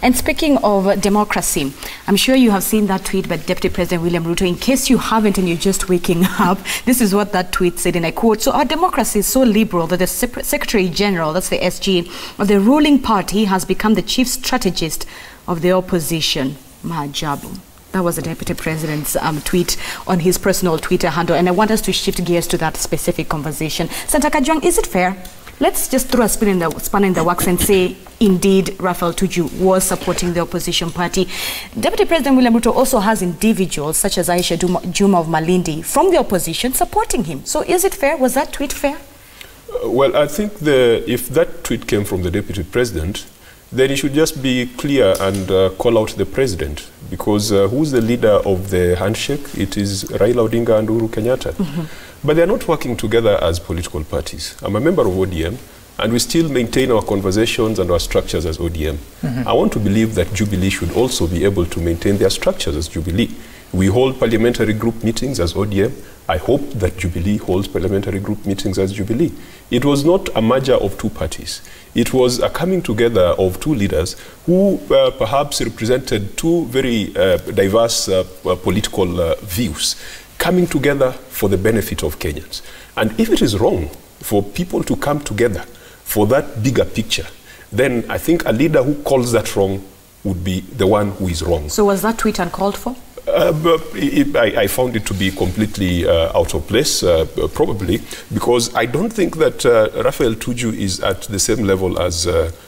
And speaking of democracy, I'm sure you have seen that tweet by Deputy President William Ruto. In case you haven't and you're just waking up, this is what that tweet said, and I quote, "So our democracy is so liberal that the Secretary General, that's the SG, of the ruling party has become the chief strategist of the opposition." Maajabu. That was the Deputy President's tweet on his personal Twitter handle. And I want us to shift gears to that specific conversation. Senator Kajwang, is it fair? Let's just throw a span in the works and say, indeed, Raphael Tuju was supporting the opposition party. Deputy President William Ruto also has individuals such as Aisha Juma of Malindi from the opposition supporting him. So is it fair? Was that tweet fair? Well, I think if that tweet came from the Deputy President, then he should just be clear and call out the President, because who's the leader of the handshake? It is Raila Odinga and Uhuru Kenyatta. But they're not working together as political parties. I'm a member of ODM, and we still maintain our conversations and our structures as ODM. I want to believe that Jubilee should also be able to maintain their structures as Jubilee. We hold parliamentary group meetings as ODM. I hope that Jubilee holds parliamentary group meetings as Jubilee. It was not a merger of two parties. It was a coming together of two leaders who perhaps represented two very diverse political views, coming together for the benefit of Kenyans. And if it is wrong for people to come together for that bigger picture, then I think a leader who calls that wrong would be the one who is wrong. So was that tweet uncalled for? I found it to be completely out of place, probably, because I don't think that Raphael Tuju is at the same level as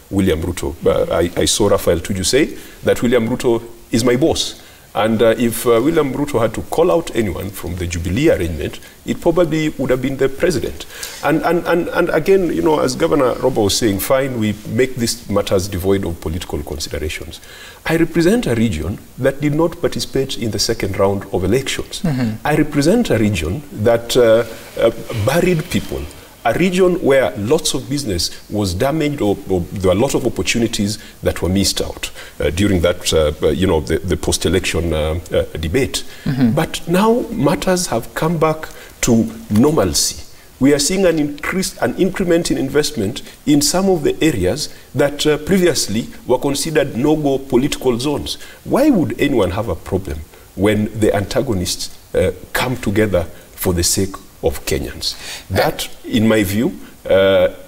William Ruto. I saw Raphael Tuju say that William Ruto is my boss. And if William Ruto had to call out anyone from the Jubilee arrangement, it probably would have been the President. And again, you know, as Governor Robo was saying, fine, we make these matters devoid of political considerations. I represent a region that did not participate in the second round of elections. I represent a region that buried people, a region where lots of business was damaged, or there were a lot of opportunities that were missed out during that, you know, the post-election debate. But now matters have come back to normalcy. We are seeing an increment in investment in some of the areas that previously were considered no-go political zones. Why would anyone have a problem when the antagonists come together for the sake of Kenyans? That, in my view,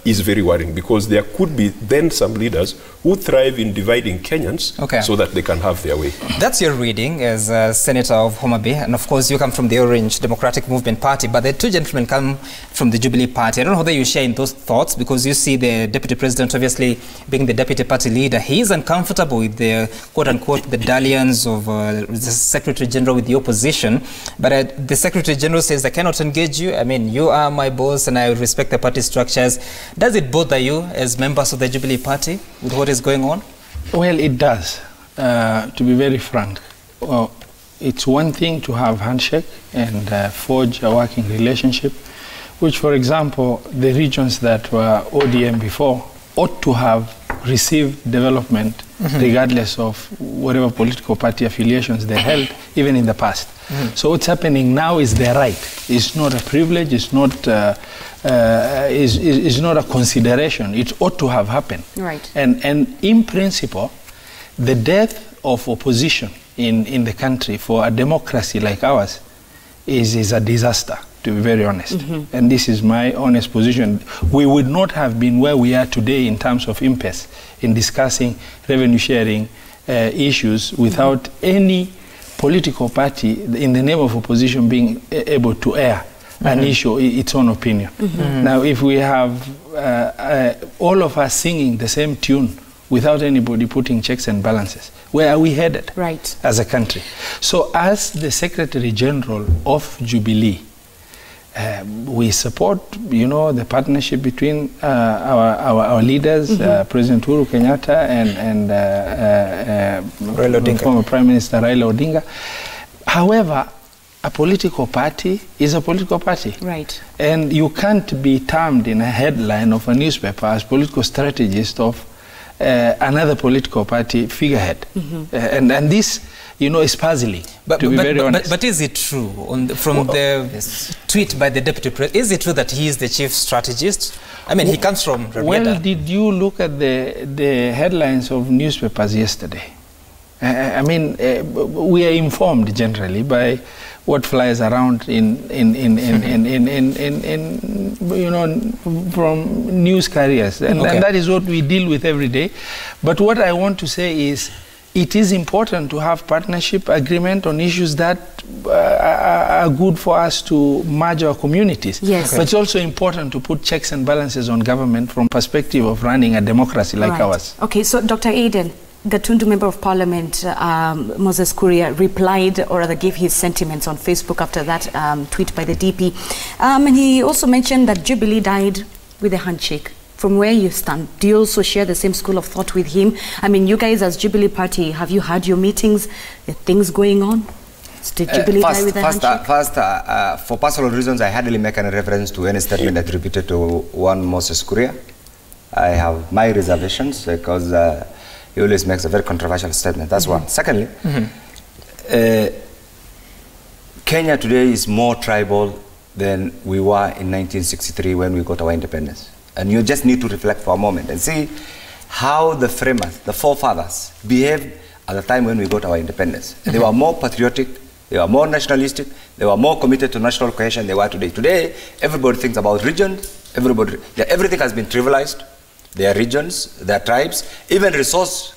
is very worrying, because there could be then some leaders who thrive in dividing Kenyans so that they can have their way. That's your reading as Senator of Homa Bay, and of course you come from the Orange Democratic Movement Party, but the two gentlemen come from the Jubilee Party. I don't know whether you share in those thoughts, because you see the Deputy President obviously being the Deputy Party leader. He is uncomfortable with the quote-unquote the dalliance of the Secretary General with the opposition, but the Secretary General says, I cannot engage you. I mean, you are my boss and I respect the party structures. Does it bother you as members of the Jubilee Party with what is going on? Well, it does, to be very frank. Well, it's one thing to have handshake and forge a working relationship, which, for example, the regions that were ODM before ought to have received development regardless of whatever political party affiliations they held, even in the past. So what's happening now is their right. It's not a privilege, it's not a consideration. It ought to have happened. Right. And in principle, the death of opposition in the country for a democracy like ours is a disaster, to be very honest. And this is my honest position. We would not have been where we are today in terms of impasse in discussing revenue sharing issues without any political party in the name of opposition being able to air an issue, its own opinion. Now, if we have all of us singing the same tune without anybody putting checks and balances, where are we headed as a country? So as the Secretary General of Jubilee, we support, you know, the partnership between our leaders, President Uhuru Kenyatta and former Prime Minister Raila Odinga. However, a political party is a political party. Right. And you can't be termed in a headline of a newspaper as political strategist of another political party figurehead. And this, you know, is puzzling, to be very honest. But is it true, from the tweet by the Deputy President, is it true that he is the chief strategist? I mean, he comes from Rabieta. Well, did you look at the headlines of newspapers yesterday? I mean, we are informed generally by what flies around in you know, from news carriers, and that is what we deal with every day. But what I want to say is, it is important to have partnership agreement on issues that are good for us to merge our communities. Yes. But it's also important to put checks and balances on government from perspective of running a democracy like ours. Okay, so Dr. Aiden, Gatundu Member of Parliament, Moses Kuria, replied, or rather gave his sentiments on Facebook after that tweet by the DP. And he also mentioned that Jubilee died with a handshake. From where you stand, do you also share the same school of thought with him? I mean, you guys as Jubilee Party, have you had your meetings? Are things going on? Did Jubilee die with a handshake? First, for personal reasons, I hardly make any reference to any statement attributed to one Moses Kuria. I have my reservations because he always makes a very controversial statement. That's one. Secondly, Kenya today is more tribal than we were in 1963 when we got our independence. And you just need to reflect for a moment and see how the framers, the forefathers, behaved at the time when we got our independence. They were more patriotic, they were more nationalistic, they were more committed to national cohesion than they were today. Today, everybody thinks about regions, everything has been trivialized. Their regions, their tribes, even resource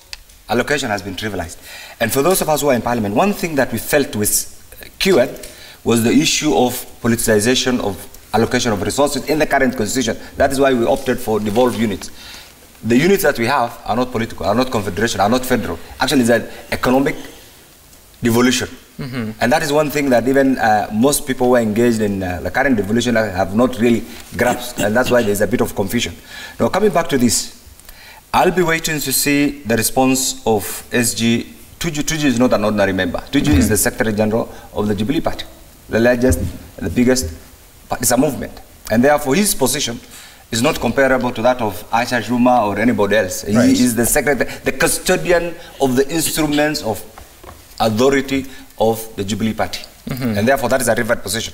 allocation has been trivialized. And for those of us who are in Parliament, one thing that we felt was cured was the issue of politicization of allocation of resources in the current constitution. That is why we opted for devolved units. The units that we have are not political, are not confederation, are not federal. Actually, it's an economic devolution. And that is one thing that even most people who are engaged in the current devolution have not really grasped, and that's why there's a bit of confusion. Now, coming back to this, I'll be waiting to see the response of SG. Tuju is not an ordinary member. Tuju is the Secretary General of the Jubilee Party, the largest, the biggest. It's a movement, and therefore his position is not comparable to that of Aisha Juma or anybody else. Right. He is the secretary, the custodian of the instruments of authority of the Jubilee Party, and therefore that is a revered position.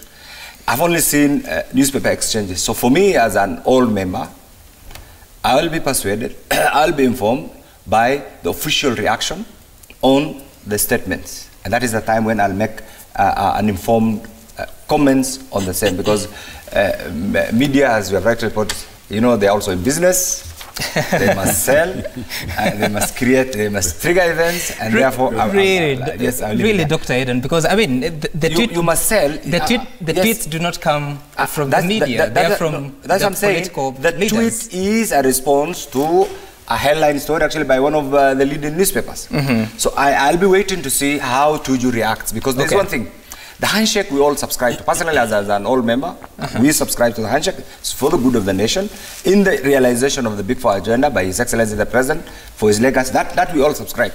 I've only seen newspaper exchanges. So for me as an old member, I will be persuaded, I'll be informed by the official reaction on the statements, and that is the time when I'll make an informed comments on the same, because media, as we have rightly reported, you know, they're also in business. They must sell, they must create, they must trigger events, and therefore, really, Dr. Eden, because I mean, the tweet, you must sell. The tweets do not come from the media; they are from that's the what I'm saying. The leaders. tweet is a response to a headline story, actually, by one of the leading newspapers. So I'll be waiting to see how Tuju reacts, because there's one thing. The handshake we all subscribe to. Personally, as an old member, we subscribe to the handshake. It's for the good of the nation, in the realization of the Big Four agenda by His Excellency the President, for his legacy. That we all subscribe.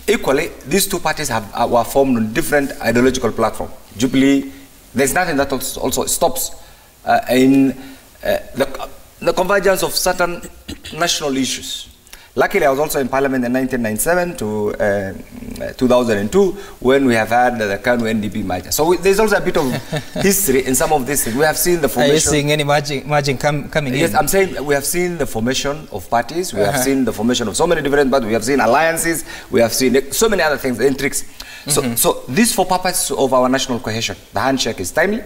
Equally, these two parties were formed on different ideological platforms. Jubilee, there's nothing that also stops in the convergence of certain national issues. Luckily, I was also in Parliament in 1997 to 2002, when we have had the KANU NDP merger. So there's also a bit of history in some of this. We have seen the formation. Are you seeing any merging coming in? Yes, I'm saying we have seen the formation of parties. We have seen the formation of so many different parties. We have seen alliances. We have seen so many other things, intrigues. So this, for purpose of our national cohesion, the handshake is timely.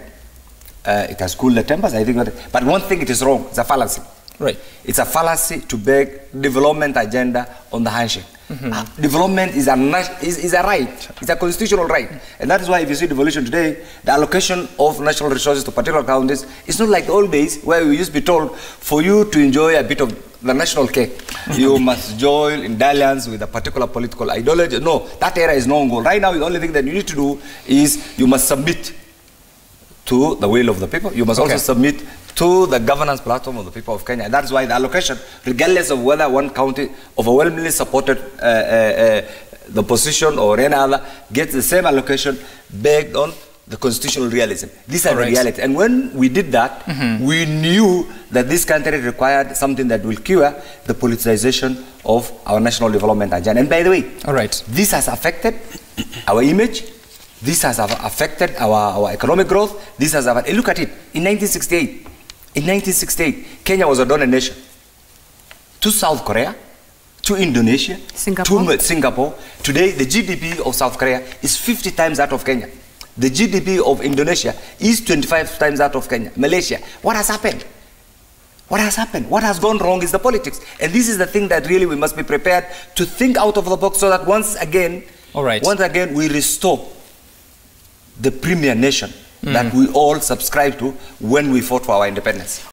It has cooled the tempers, I think. But one thing, it is wrong. It's a fallacy. Right. It's a fallacy to beg development agenda on the handshake. Development is a right. It's a constitutional right. And that is why if you see devolution today, the allocation of national resources to particular counties is not like the old days where we used to be told, for you to enjoy a bit of the national cake, you must join in dalliance with a particular political ideology. No, that era is no longer. Right now, the only thing that you need to do is you must submit to the will of the people. You must also submit to the governance platform of the people of Kenya. And that's why the allocation, regardless of whether one county overwhelmingly supported the position or any other, gets the same allocation based on the constitutional realism. These are the realities. And when we did that, we knew that this country required something that will cure the politicization of our national development agenda. And by the way, this has affected our image. This has affected our economic growth. This has affected, look at it, in 1968, In 1968, Kenya was a donor nation to South Korea, to Indonesia, Singapore. to Singapore. Today, the GDP of South Korea is 50 times that of Kenya. The GDP of Indonesia is 25 times that of Kenya. Malaysia. What has happened? What has happened? What has gone wrong is the politics. And this is the thing that really we must be prepared to think out of the box so that once again, we restore the premier nation that we all subscribe to when we fought for our independence.